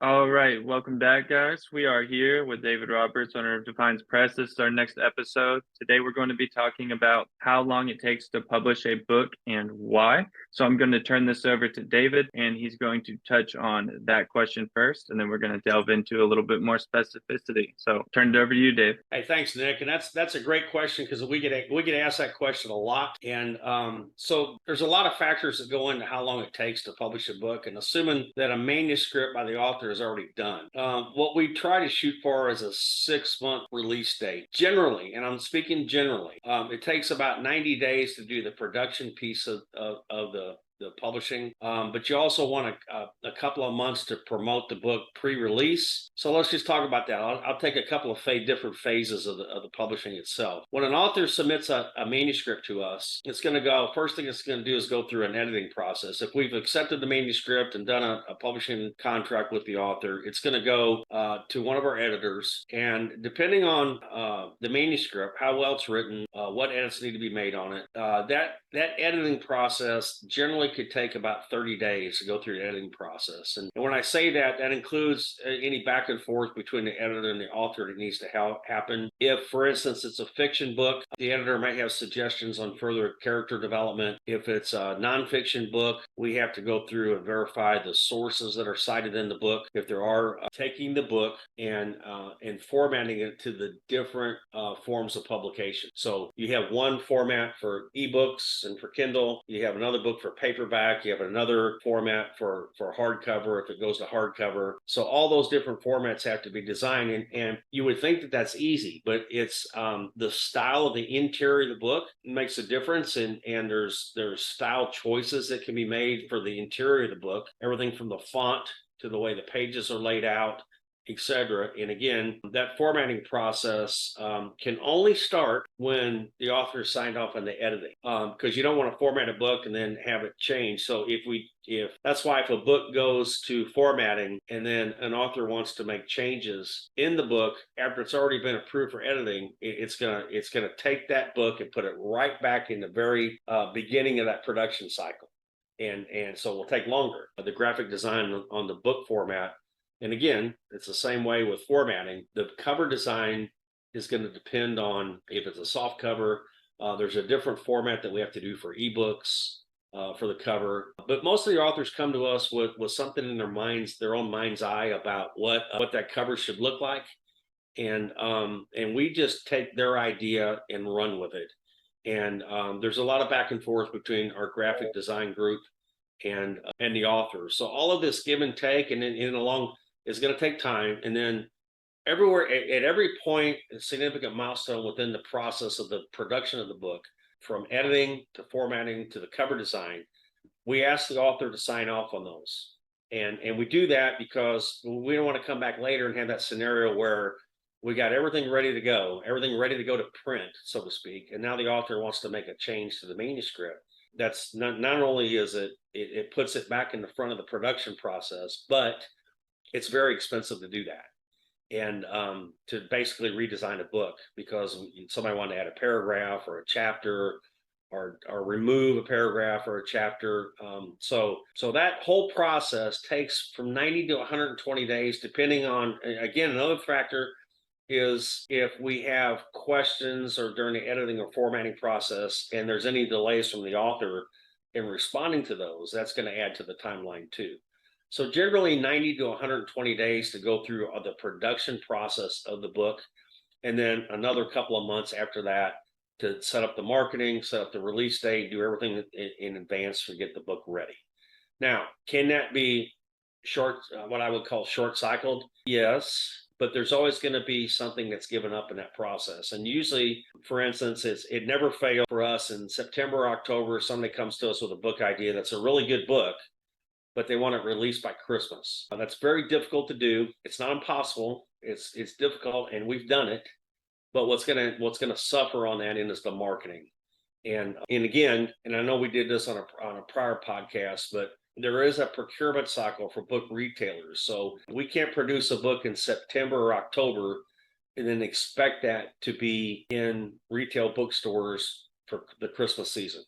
All right, welcome back, guys. We are here with David Roberts, owner of Defiance Press. This is our next episode. Today, we're going to be talking about how long it takes to publish a book and why. So, I'm going to turn this over to David, and he's going to touch on that question first, and then we're going to delve into a little bit more specificity. So, turn it over to you, Dave. Hey, thanks, Nick. And that's a great question because we get asked that question a lot. And so there's a lot of factors that go into how long it takes to publish a book. And assuming that a manuscript by the author is already done, what we try to shoot for is a 6-month release date. Generally, and I'm speaking generally, it takes about 90 days to do the production piece of the publishing, but you also want a couple of months to promote the book pre-release. So let's just talk about that. I'll take a couple of different phases of the publishing itself. When an author submits a manuscript to us, it's going to go, first thing it's going to do is go through an editing process. If we've accepted the manuscript and done a publishing contract with the author, it's going to go to one of our editors, and depending on the manuscript, how well it's written, what edits need to be made on it, that editing process generally could take about 30 days to go through the editing process. And when I say that, that includes any back and forth between the editor and the author that needs to happen. If, for instance, it's a fiction book, the editor might have suggestions on further character development. If it's a nonfiction book, we have to go through and verify the sources that are cited in the book. If there are, taking the book and formatting it to the different forms of publication. So you have one format for ebooks and for Kindle. You have another book for paperback. You have another format for hardcover if it goes to hardcover. So all those different formats have to be designed, and you would think that that's easy, but it's the style of the interior of the book makes a difference, and there's style choices that can be made for the interior of the book, everything from the font to the way the pages are laid out, etc. And again, that formatting process can only start when the author signed off on the editing, because you don't want to format a book and then have it change. So if that's why if a book goes to formatting and then an author wants to make changes in the book after it's already been approved for editing, it's gonna take that book and put it right back in the very beginning of that production cycle. And so it will take longer. The graphic design on the book format, and again, it's the same way with formatting. The cover design is going to depend on if it's a soft cover. There's a different format that we have to do for ebooks for the cover. But most of the authors come to us with something in their own mind's eye about what that cover should look like, and we just take their idea and run with it. And there's a lot of back and forth between our graphic design group and the author. So all of this give and take, and in along is going to take time. And then at every point, a significant milestone within the process of the production of the book, from editing to formatting to the cover design, we ask the author to sign off on those. And we do that because we don't want to come back later and have that scenario where we got everything ready to go to print, so to speak, and now the author wants to make a change to the manuscript. That's not only is it puts it back in the front of the production process, but it's very expensive to do that, and to basically redesign a book because somebody wanted to add a paragraph or a chapter, or remove a paragraph or a chapter. So that whole process takes from 90 to 120 days, depending on, again, another factor is if we have questions or during the editing or formatting process and there's any delays from the author in responding to those, that's going to add to the timeline too. So generally 90 to 120 days to go through the production process of the book, and then another couple of months after that to set up the marketing, set up the release date, do everything in advance to get the book ready. Now, can that be what I would call short cycled? Yes, but there's always going to be something that's given up in that process. And usually, for instance, it never fails for us in September, October, somebody comes to us with a book idea that's a really good book, but they want it released by Christmas. That's very difficult to do. It's not impossible. It's difficult, and we've done it. But what's gonna suffer on that end is the marketing. And again, and I know we did this on a prior podcast, but there is a procurement cycle for book retailers. So we can't produce a book in September or October and then expect that to be in retail bookstores for the Christmas season.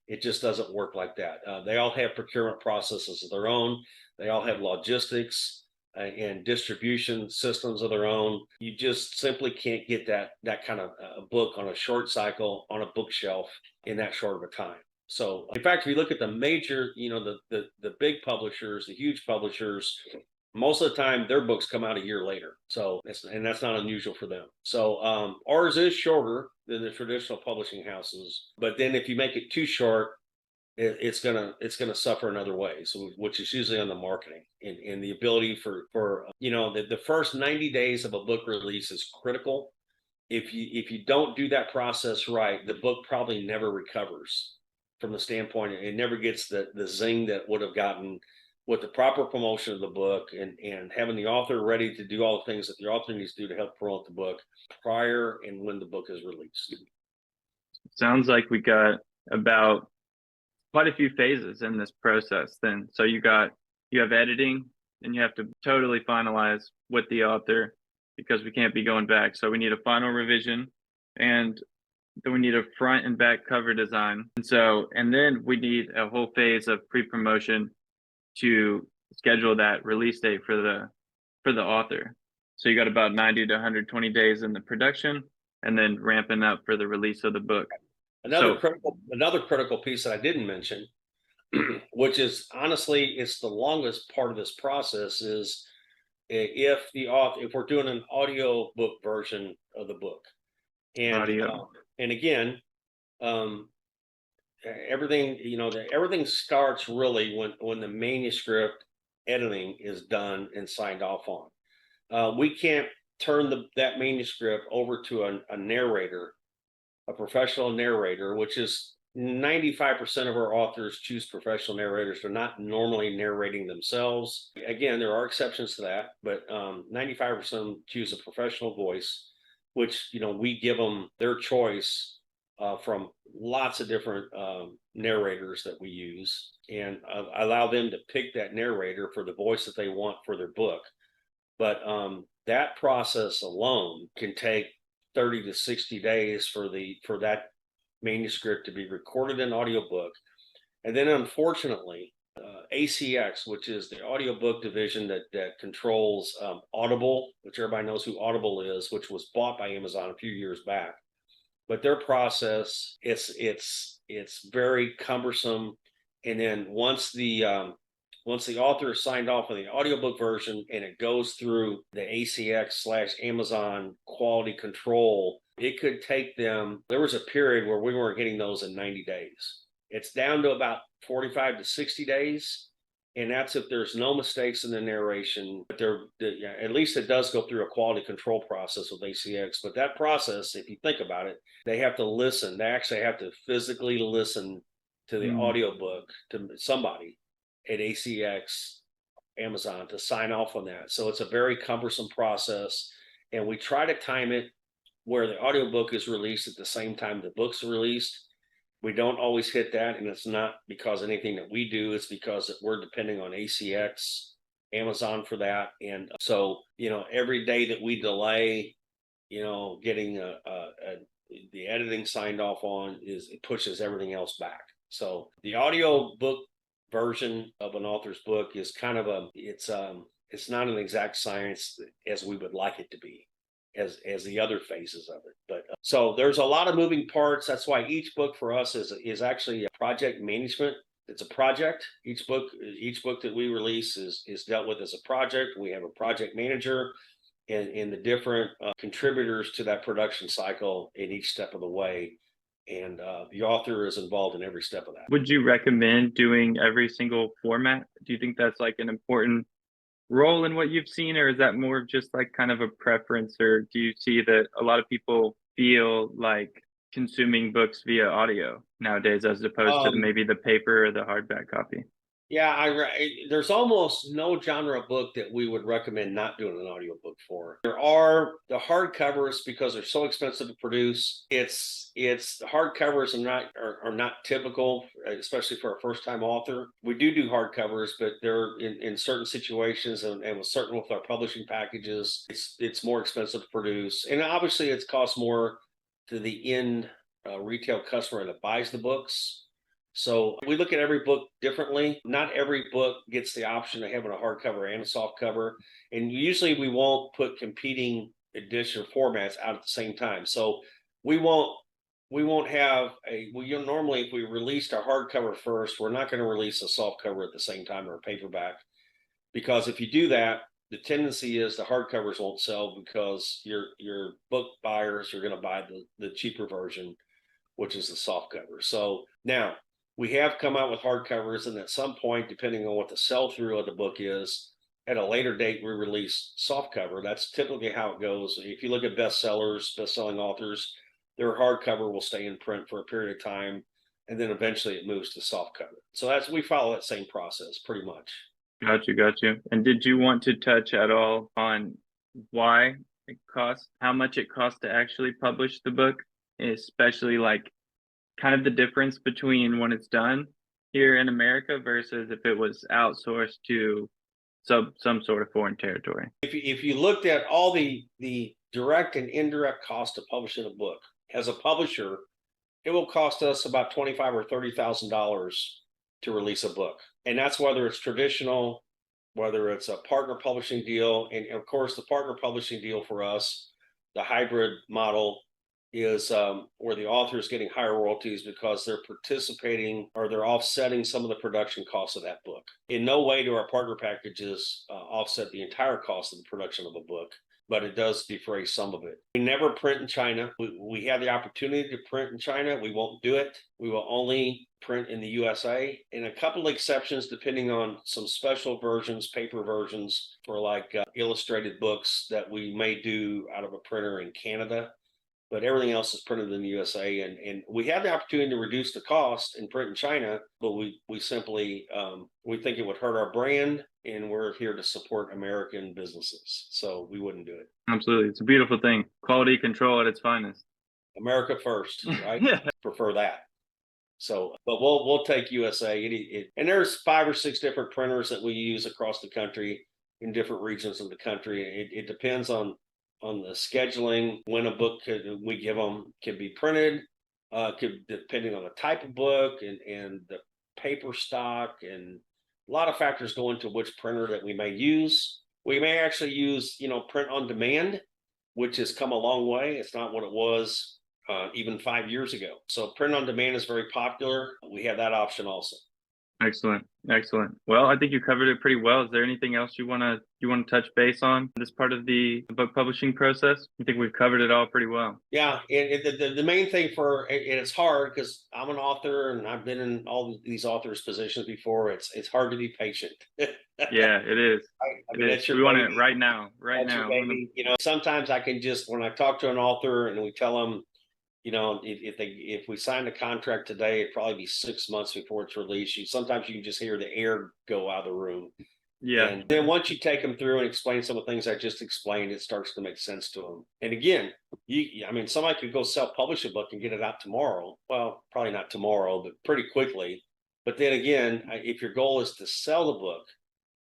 It just doesn't work like that. They all have procurement processes of their own. They all have logistics. and distribution systems of their own. You just simply can't get that kind of book on a short cycle on a bookshelf in that short of a time. So, in fact, if you look at the major, the big publishers, the huge publishers, most of the time their books come out a year later. So, and that's not unusual for them. So, ours is shorter than the traditional publishing houses, but then if you make it too short, it's gonna suffer in other ways, which is usually on the marketing and the ability for the first 90 days of a book release is critical. If you don't do that process right, the book probably never recovers from the standpoint, it never gets the zing that would have gotten with the proper promotion of the book and having the author ready to do all the things that the author needs to do to help promote the book prior and when the book is released. Sounds like we got about quite a few phases in this process then. So you have editing, and you have to totally finalize with the author because we can't be going back. So we need a final revision, and then we need a front and back cover design. And then we need a whole phase of pre-promotion to schedule that release date for the author. So you got about 90 to 120 days in the production, and then ramping up for the release of the book. Another critical piece that I didn't mention, which is honestly, it's the longest part of this process, is if we're doing an audio book version of the book, and again, everything starts really when the manuscript editing is done and signed off on. We can't turn that manuscript over to a narrator, a professional narrator, which is 95% of our authors choose professional narrators. They're not normally narrating themselves. Again, there are exceptions to that, but 95% of them choose a professional voice, which we give them their choice from lots of different narrators that we use, and allow them to pick that narrator for the voice that they want for their book. But that process alone can take 30 to 60 days for that manuscript to be recorded in audiobook. And then unfortunately, ACX, which is the audiobook division that controls Audible, which everybody knows who Audible is, which was bought by Amazon a few years back. But their process, it's very cumbersome. And then once the author is signed off on the audiobook version and it goes through the ACX/Amazon quality control, it could take them. There was a period where we weren't getting those in 90 days. It's down to about 45 to 60 days. And that's if there's no mistakes in the narration. But at least it does go through a quality control process with ACX. But that process, if you think about it, they have to listen. They actually have to physically listen to the audiobook to somebody at ACX, Amazon, to sign off on that. So it's a very cumbersome process. And we try to time it where the audiobook is released at the same time the book's released. We don't always hit that, and it's not because of anything that we do. It's because we're depending on ACX, Amazon for that. And so, every day that we delay, getting the editing signed off on, it pushes everything else back. So the audio book version of an author's book is kind of it's not an exact science as we would like it to be, as the other phases of it. But so there's a lot of moving parts. That's why each book for us is actually a project management. It's a project. Each book that we release is dealt with as a project. We have a project manager and the different contributors to that production cycle in each step of the way. And the author is involved in every step of that. Would you recommend doing every single format? Do you think that's like an important role in what you've seen, or is that more of just like kind of a preference? Or do you see that a lot of people feel like consuming books via audio nowadays as opposed to maybe the paper or the hardback copy? Yeah, there's almost no genre of book that we would recommend not doing an audiobook for. There are the hardcovers because they're so expensive to produce. It's the hardcovers are not typical, especially for a first-time author. We do hardcovers, but they're in certain situations and with our publishing packages, it's more expensive to produce, and obviously it costs more to the end retail customer that buys the books. So we look at every book differently. Not every book gets the option of having a hardcover and a soft cover. And usually we won't put competing edition formats out at the same time. So we won't have normally if we released a hardcover first, we're not going to release a soft cover at the same time or a paperback, because if you do that, the tendency is the hardcovers won't sell because your book buyers are going to buy the cheaper version, which is the soft cover. So now we have come out with hardcovers, and at some point, depending on what the sell through of the book is, at a later date we release soft cover. That's typically how it goes. If you look at bestsellers, best-selling authors, their hardcover will stay in print for a period of time, and then eventually it moves to soft cover. So we follow that same process pretty much. Got you. And did you want to touch at all on why it costs, how much it costs to actually publish the book, especially like kind of the difference between when it's done here in America versus if it was outsourced to some sort of foreign territory? If you looked at all the direct and indirect cost of publishing a book, as a publisher, it will cost us about $25,000 or $30,000 to release a book, and that's whether it's traditional, whether it's a partner publishing deal, and of course the partner publishing deal for us, the hybrid model, is where the author is getting higher royalties because they're participating or they're offsetting some of the production costs of that book. In no way do our partner packages offset the entire cost of the production of a book, but it does defray some of it. We never print in China. We have the opportunity to print in China. We won't do it. We will only print in the USA, and a couple of exceptions depending on some special versions, paper versions for like illustrated books that we may do out of a printer in Canada. But everything else is printed in the USA, and we have the opportunity to reduce the cost and print in China, but we simply we think it would hurt our brand, and we're here to support American businesses, so we wouldn't do it. Absolutely, it's a beautiful thing. Quality control at its finest. America first, right? Yeah. Prefer that. So, but we'll take USA. And there's 5 or 6 different printers that we use across the country in different regions of the country. It depends on the scheduling when a book we give them can be printed, depending on the type of book and the paper stock, and a lot of factors go into which printer that we may use. We may actually use print on demand, which has come a long way. It's not what it was even 5 years ago. So print on demand is very popular. We have that option also. Excellent. Well, I think you covered it pretty well. Is there anything else you want to touch base on this part of the book publishing process? I think we've covered it all pretty well. Yeah, and the main thing and it's hard because I'm an author and I've been in all these authors' positions before. It's hard to be patient. Yeah, it is. I mean, we want it right now. Sometimes I can just, when I talk to an author and we tell them, if we signed a contract today, it'd probably be 6 months before it's released. Sometimes you can just hear the air go out of the room. Yeah. And then once you take them through and explain some of the things I just explained, it starts to make sense to them. And again, somebody could go self-publish a book and get it out tomorrow. Well, probably not tomorrow, but pretty quickly. But then again, if your goal is to sell the book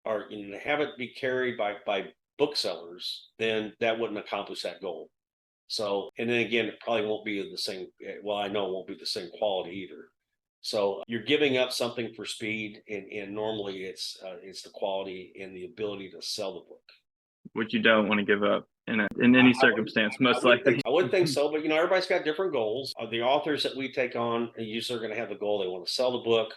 or to have it be carried by booksellers, then that wouldn't accomplish that goal. So, and then again, it probably won't be the same. Well, I know it won't be the same quality either. So you're giving up something for speed, and normally it's the quality and the ability to sell the book, which you don't want to give up in any circumstance, most likely. I wouldn't think so, but everybody's got different goals. The authors that we take on usually are going to have the goal. They want to sell the book.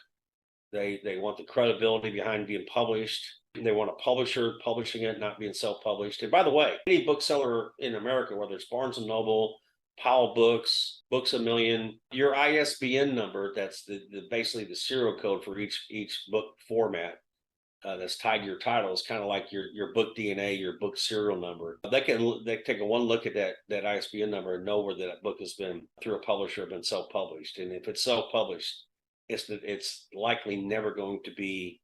They want the credibility behind being published. They want a publisher publishing it, not being self-published. And by the way, any bookseller in America, whether it's Barnes & Noble, Powell Books, Books A Million, your ISBN number, that's basically the serial code for each book format that's tied to your title, is kind of like your book DNA, your book serial number. They take one look at that ISBN number and know where that book has been through a publisher, been self-published. And if it's self-published, it's likely never going to be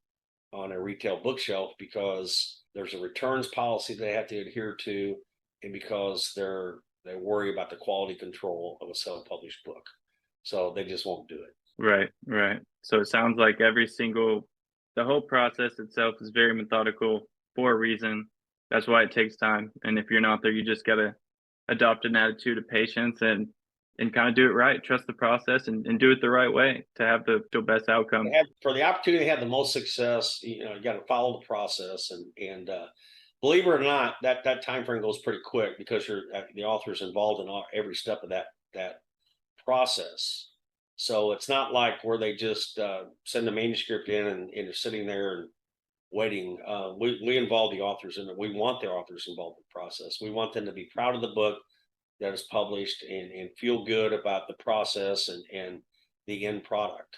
on a retail bookshelf because there's a returns policy they have to adhere to, and because they worry about the quality control of a self-published book. So they just won't do it. Right. So it sounds like the whole process itself is very methodical for a reason. That's why it takes time. And if you're an author, you just got to adopt an attitude of patience and and kind of do it right, trust the process, and do it the right way to have the best outcome. For the opportunity to have the most success, you got to follow the process, and believe it or not, that time frame goes pretty quick because the author's involved in every step of that process. So it's not like where they just send the manuscript in and they're sitting there and waiting. We involve the authors in it. We want the authors involved in the process. We want them to be proud of the book that is published and feel good about the process and the end product.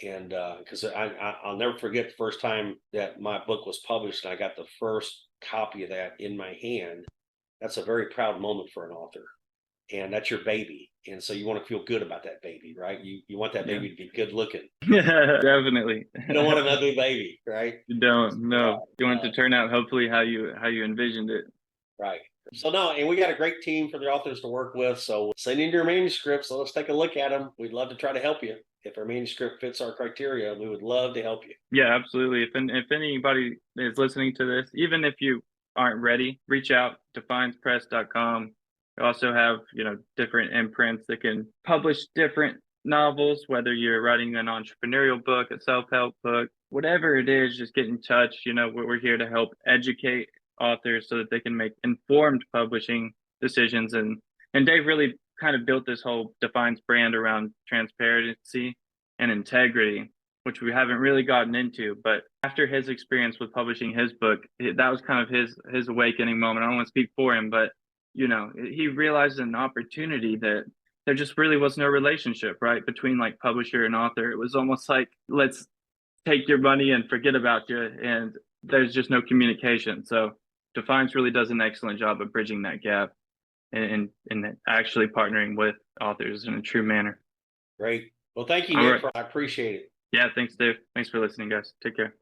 And because I'll never forget the first time that my book was published and I got the first copy of that in my hand. That's a very proud moment for an author, and that's your baby. And so you want to feel good about that baby, right? You want that baby to be good looking. Yeah, definitely. You don't want an ugly baby, right? You don't. No, you want it to turn out hopefully how you envisioned it. Right. So no, and we got a great team for the authors to work with. So send in your manuscripts. So let's take a look at them. We'd love to try to help you. If our manuscript fits our criteria, we would love to help you. Yeah, absolutely. If anybody is listening to this, even if you aren't ready, reach out to defiancepress.com. We also have, different imprints that can publish different novels, whether you're writing an entrepreneurial book, a self-help book, whatever it is, just get in touch. We're here to help educate authors so that they can make informed publishing decisions. And Dave really kind of built this whole Defiance brand around transparency and integrity, which we haven't really gotten into. But after his experience with publishing his book, that was kind of his awakening moment. I don't want to speak for him, but he realized an opportunity that there just really was no relationship, right, between like publisher and author. It was almost like, let's take your money and forget about you, and there's just no communication. So Defiance really does an excellent job of bridging that gap and actually partnering with authors in a true manner. Great. Well, thank you, Nick. I appreciate it. Yeah, thanks, Dave. Thanks for listening, guys. Take care.